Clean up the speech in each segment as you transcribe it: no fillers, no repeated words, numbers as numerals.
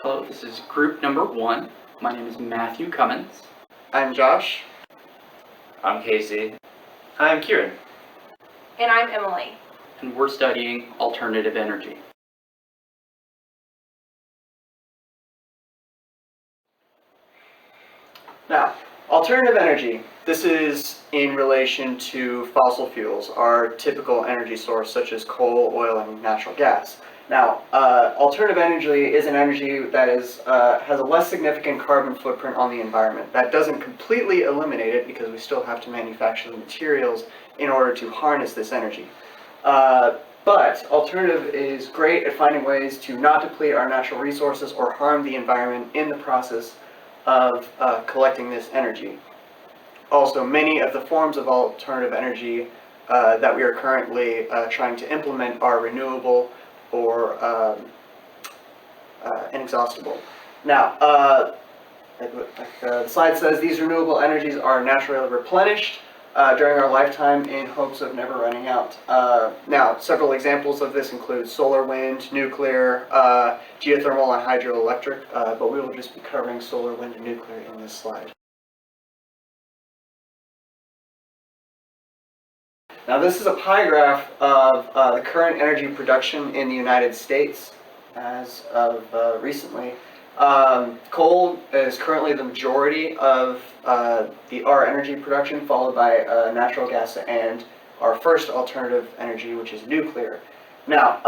Hello, this is group number 1. My name is Matthew Cummins. I'm Josh. I'm Casey. I'm Kieran. And I'm Emily. And we're studying alternative energy. Now, alternative energy. This is in relation to fossil fuels, our typical energy source such as coal, oil, and natural gas. Now, alternative energy is an energy that has a less significant carbon footprint on the environment. That doesn't completely eliminate it because we still have to manufacture the materials in order to harness this energy. But alternative is great at finding ways to not deplete our natural resources or harm the environment in the process of collecting this energy. Also, many of the forms of alternative energy that we are currently trying to implement are renewable or inexhaustible. Now, like the slide says, these renewable energies are naturally replenished during our lifetime in hopes of never running out. Now, several examples of this include solar, wind, nuclear, geothermal, and hydroelectric, but we will just be covering solar, wind, and nuclear in this slide. Now, this is a pie graph of the current energy production in the United States as of recently. Coal is currently the majority of our energy production, followed by natural gas and our first alternative energy, which is nuclear. Now,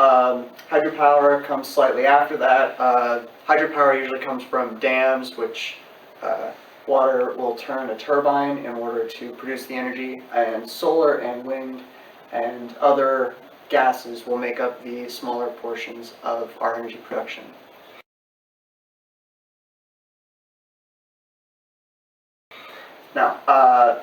hydropower comes slightly after that. Hydropower usually comes from dams, which water will turn a turbine in order to produce the energy, and solar and wind and other gases will make up the smaller portions of our energy production. Now,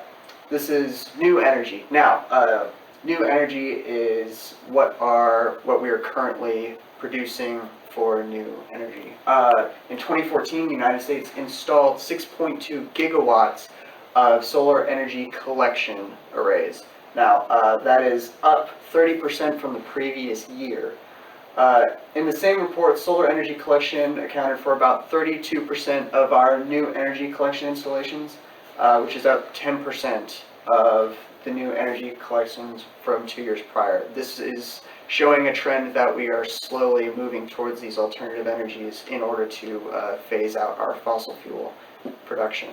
this is new energy. Now, new energy is what we are currently producing for new energy. In 2014, the United States installed 6.2 gigawatts of solar energy collection arrays. Now, that is up 30% from the previous year. In the same report, solar energy collection accounted for about 32% of our new energy collection installations, which is up 10% of the new energy collections from 2 years prior. This is showing a trend that we are slowly moving towards these alternative energies in order to phase out our fossil fuel production.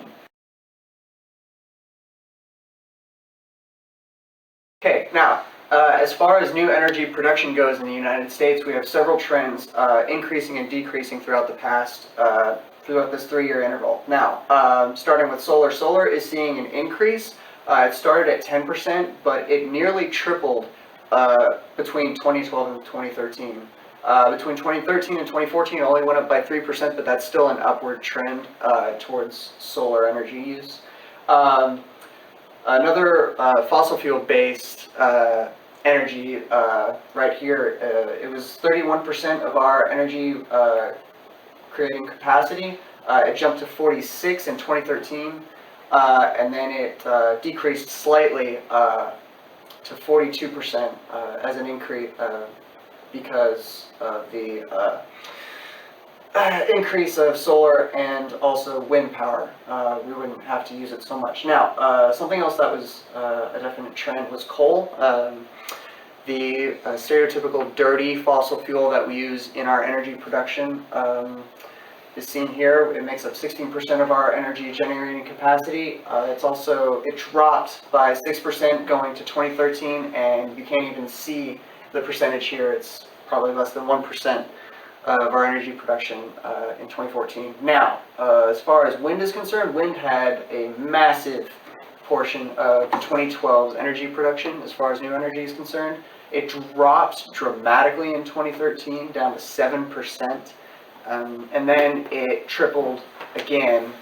Okay, now, as far as new energy production goes in the United States, we have several trends increasing and decreasing throughout the past, throughout this 3-year interval. Now, starting with solar. Solar is seeing an increase. It started at 10%, but it nearly tripled between 2012 and 2013. Between 2013 and 2014, it only went up by 3%, but that's still an upward trend towards solar energy use. Another fossil fuel-based energy right here, it was 31% of our energy creating capacity. It jumped to 46 in 2013, and then it decreased slightly to 42% as an increase because of the increase of solar and also wind power. We wouldn't have to use it so much. Now, something else that was a definite trend was coal. The stereotypical dirty fossil fuel that we use in our energy production is seen here. It makes up 16% of our energy generating capacity. It dropped by 6% going to 2013, and you can't even see the percentage here. It's probably less than 1% of our energy production in 2014. Now, as far as wind is concerned, wind had a massive portion of 2012's energy production as far as new energy is concerned. It dropped dramatically in 2013, down to 7%. And then it tripled again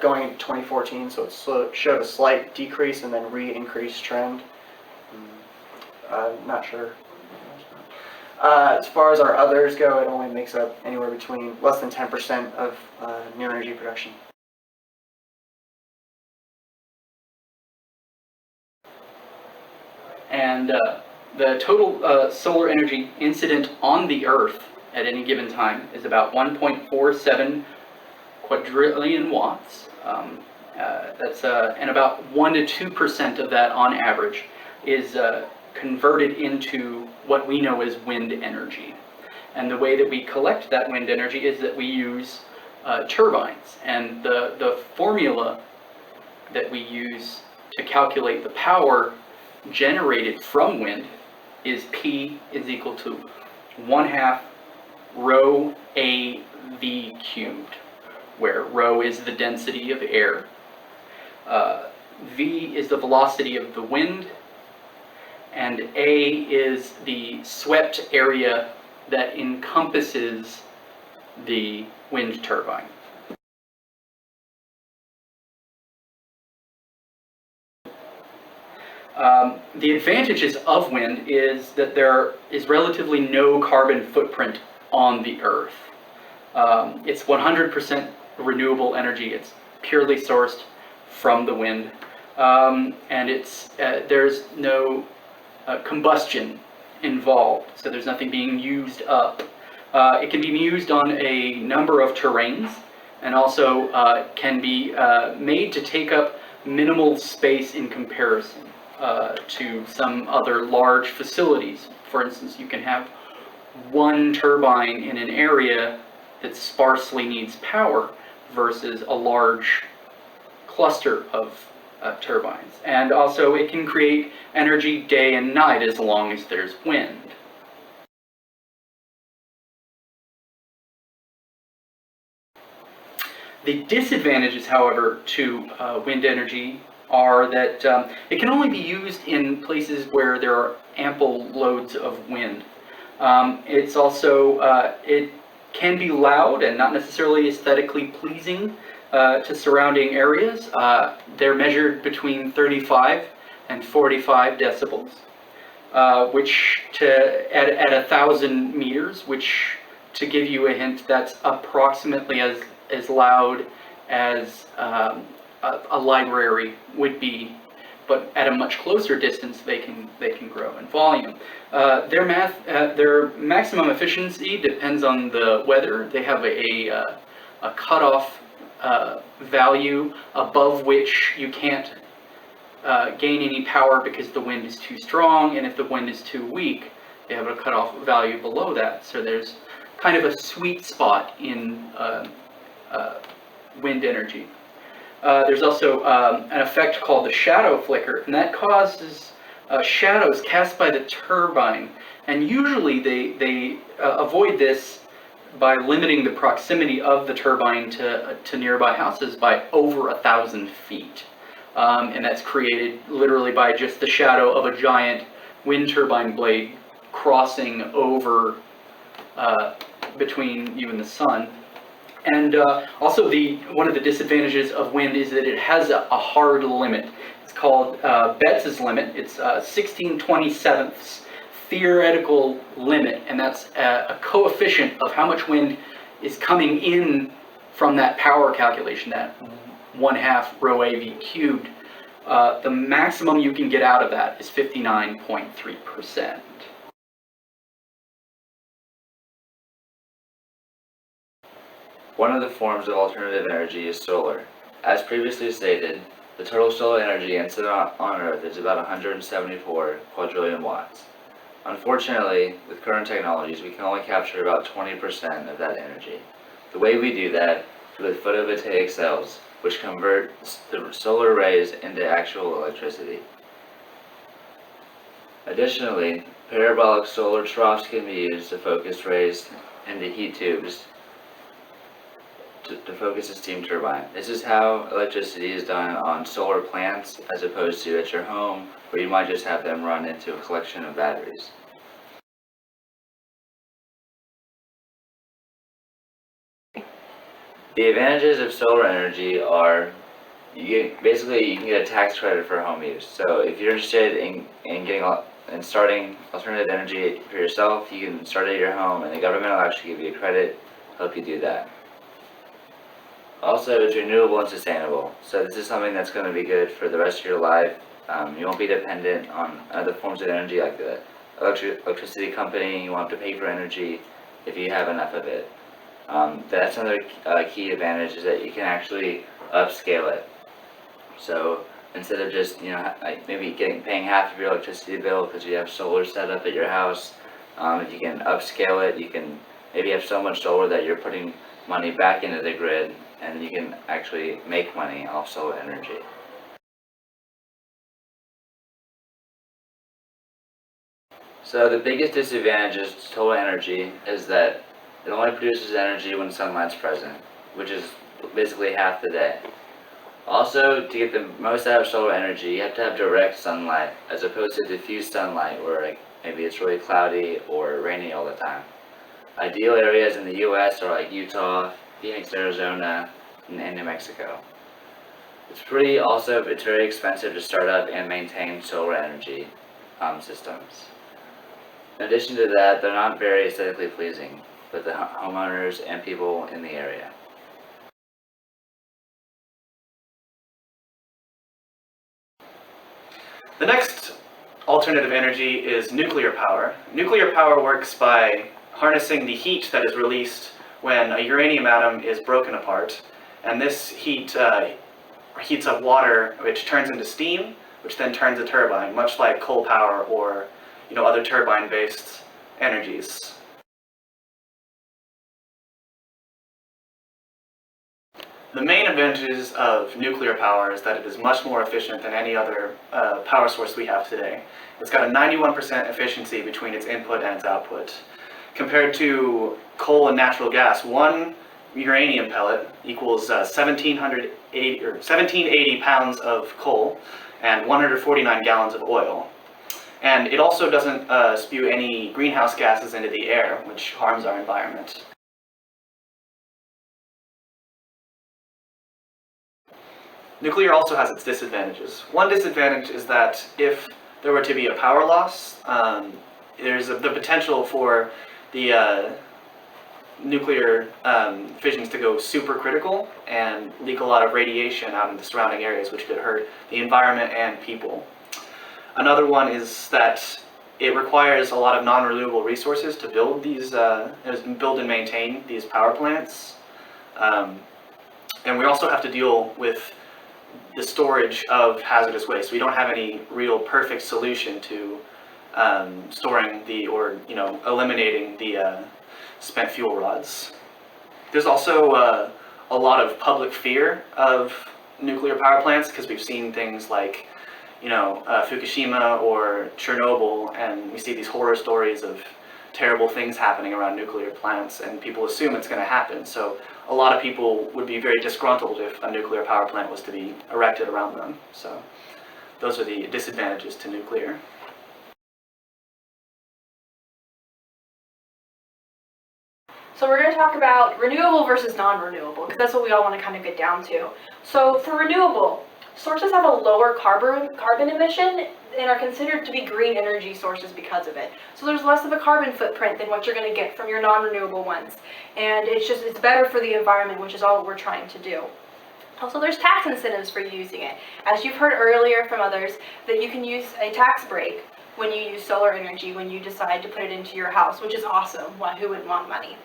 going into 2014, so it showed a slight decrease and then re-increased trend. Not sure. As far as our others go, it only makes up anywhere between less than 10% of new energy production. And the total solar energy incident on the Earth at any given time is about 1.47 quadrillion watts. And about 1 to 2% of that on average is converted into what we know as wind energy. And the way that we collect that wind energy is that we use turbines. And the formula that we use to calculate the power generated from wind is P is equal to 1/2 rho AV cubed, where rho is the density of air, V is the velocity of the wind, and A is the swept area that encompasses the wind turbine. The advantages of wind is that there is relatively no carbon footprint on the Earth. It's 100% renewable energy. It's purely sourced from the wind, and there's no combustion involved, so there's nothing being used up. It can be used on a number of terrains, and also can be made to take up minimal space in comparison to some other large facilities. For instance, you can have one turbine in an area that sparsely needs power versus a large cluster of turbines. And also it can create energy day and night as long as there's wind. The disadvantages, however, to wind energy are that it can only be used in places where there are ample loads of wind. It's also, it can be loud and not necessarily aesthetically pleasing to surrounding areas. They're measured between 35 and 45 decibels, which at 1,000 meters, which, to give you a hint, that's approximately as loud as a library would be, but at a much closer distance they can grow in volume. Their maximum efficiency depends on the weather. They have a cutoff value above which you can't gain any power because the wind is too strong, and if the wind is too weak, they have a cutoff value below that. So there's kind of a sweet spot in wind energy. There's also an effect called the shadow flicker, and that causes shadows cast by the turbine. And usually they avoid this by limiting the proximity of the turbine to nearby houses by over 1,000 feet. And that's created literally by just the shadow of a giant wind turbine blade crossing over between you and the sun. And also one of the disadvantages of wind is that it has a hard limit. It's called Betts's limit. It's 16/27 theoretical limit, and that's a coefficient of how much wind is coming in from that power calculation, that 1/2 rho AV cubed. The maximum you can get out of that is 59.3%. One of the forms of alternative energy is solar. As previously stated, the total solar energy incident on Earth is about 174 quadrillion watts. Unfortunately, with current technologies, we can only capture about 20% of that energy. The way we do that is with photovoltaic cells, which convert the solar rays into actual electricity. Additionally, parabolic solar troughs can be used to focus rays into heat tubes to focus a steam turbine. This is how electricity is done on solar plants as opposed to at your home, where you might just have them run into a collection of batteries. The advantages of solar energy are you can get a tax credit for home use. So if you're interested in starting alternative energy for yourself, you can start it at your home, and the government will actually give you a credit to help you do that. Also, it's renewable and sustainable. So this is something that's going to be good for the rest of your life. You won't be dependent on other forms of energy like the electricity company. You won't have to pay for energy. if you have enough of it. That's another key advantage, is that you can actually upscale it. So instead of just, like maybe paying half of your electricity bill because you have solar set up at your house, if you can upscale it, you can maybe have so much solar that you're putting money back into the grid, and you can actually make money off solar energy. So the biggest disadvantage of solar energy is that it only produces energy when sunlight's present, which is basically half the day. Also, to get the most out of solar energy, you have to have direct sunlight, as opposed to diffuse sunlight where like maybe it's really cloudy or rainy all the time. Ideal areas in the US are like Utah, Phoenix, Arizona, and New Mexico. It's very expensive to start up and maintain solar energy systems. In addition to that, they're not very aesthetically pleasing for the homeowners and people in the area. The next alternative energy is nuclear power. Nuclear power works by harnessing the heat that is released when a uranium atom is broken apart, and this heat heats up water, which turns into steam, which then turns a turbine, much like coal power or other turbine-based energies. The main advantages of nuclear power is that it is much more efficient than any other power source we have today. It's got a 91% efficiency between its input and its output. Compared to coal and natural gas, one uranium pellet equals 1780 pounds of coal and 149 gallons of oil. And it also doesn't spew any greenhouse gases into the air, which harms our environment. Nuclear also has its disadvantages. One disadvantage is that if there were to be a power loss, there's the potential for the nuclear fissions to go supercritical and leak a lot of radiation out in the surrounding areas, which could hurt the environment and people. Another one is that it requires a lot of non-renewable resources to build build and maintain these power plants. And we also have to deal with the storage of hazardous waste. We don't have any real perfect solution to storing eliminating the spent fuel rods. There's also a lot of public fear of nuclear power plants because we've seen things like Fukushima or Chernobyl, and we see these horror stories of terrible things happening around nuclear plants, and people assume it's going to happen. So a lot of people would be very disgruntled if a nuclear power plant was to be erected around them. So those are the disadvantages to nuclear. So we're going to talk about renewable versus non-renewable, because that's what we all want to kind of get down to. So for renewable, sources have a lower carbon emission and are considered to be green energy sources because of it. So there's less of a carbon footprint than what you're going to get from your non-renewable ones. And it's better for the environment, which is all we're trying to do. Also, there's tax incentives for using it. As you've heard earlier from others, that you can use a tax break when you use solar energy, when you decide to put it into your house, which is awesome. Who wouldn't want money?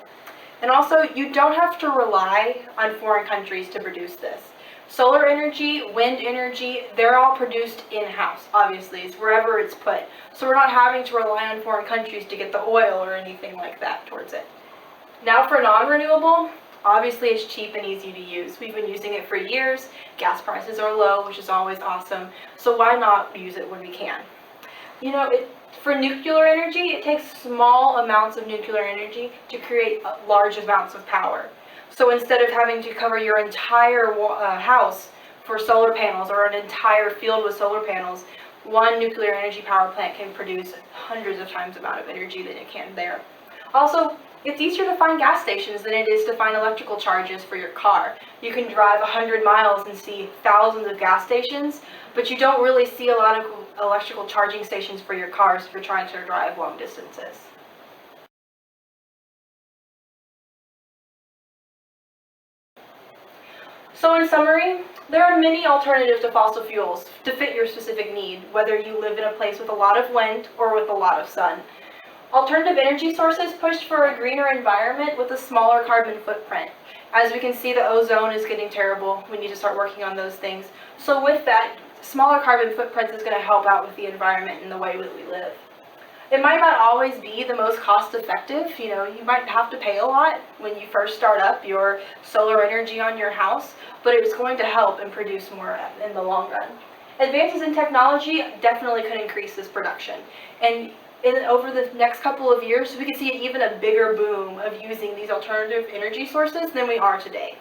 And also, you don't have to rely on foreign countries to produce this. Solar energy, wind energy, they're all produced in-house, obviously. It's wherever it's put. So we're not having to rely on foreign countries to get the oil or anything like that towards it. Now for non-renewable, obviously it's cheap and easy to use. We've been using it for years. Gas prices are low, which is always awesome. So why not use it when we can? For nuclear energy, it takes small amounts of nuclear energy to create large amounts of power. So instead of having to cover your entire house for solar panels or an entire field with solar panels, one nuclear energy power plant can produce hundreds of times the amount of energy that it can there. Also, it's easier to find gas stations than it is to find electrical charges for your car. You can drive 100 miles and see thousands of gas stations, but you don't really see a lot of electrical charging stations for your cars if you're trying to drive long distances. So in summary, there are many alternatives to fossil fuels to fit your specific need, whether you live in a place with a lot of wind or with a lot of sun. Alternative energy sources pushed for a greener environment with a smaller carbon footprint. As we can see, the ozone is getting terrible. We need to start working on those things. So with that, smaller carbon footprints is going to help out with the environment and the way that we live. It might not always be the most cost effective. You know, you might have to pay a lot when you first start up your solar energy on your house, but it's going to help and produce more in the long run. Advances in technology definitely could increase this production. And over the next couple of years, we could see even a bigger boom of using these alternative energy sources than we are today.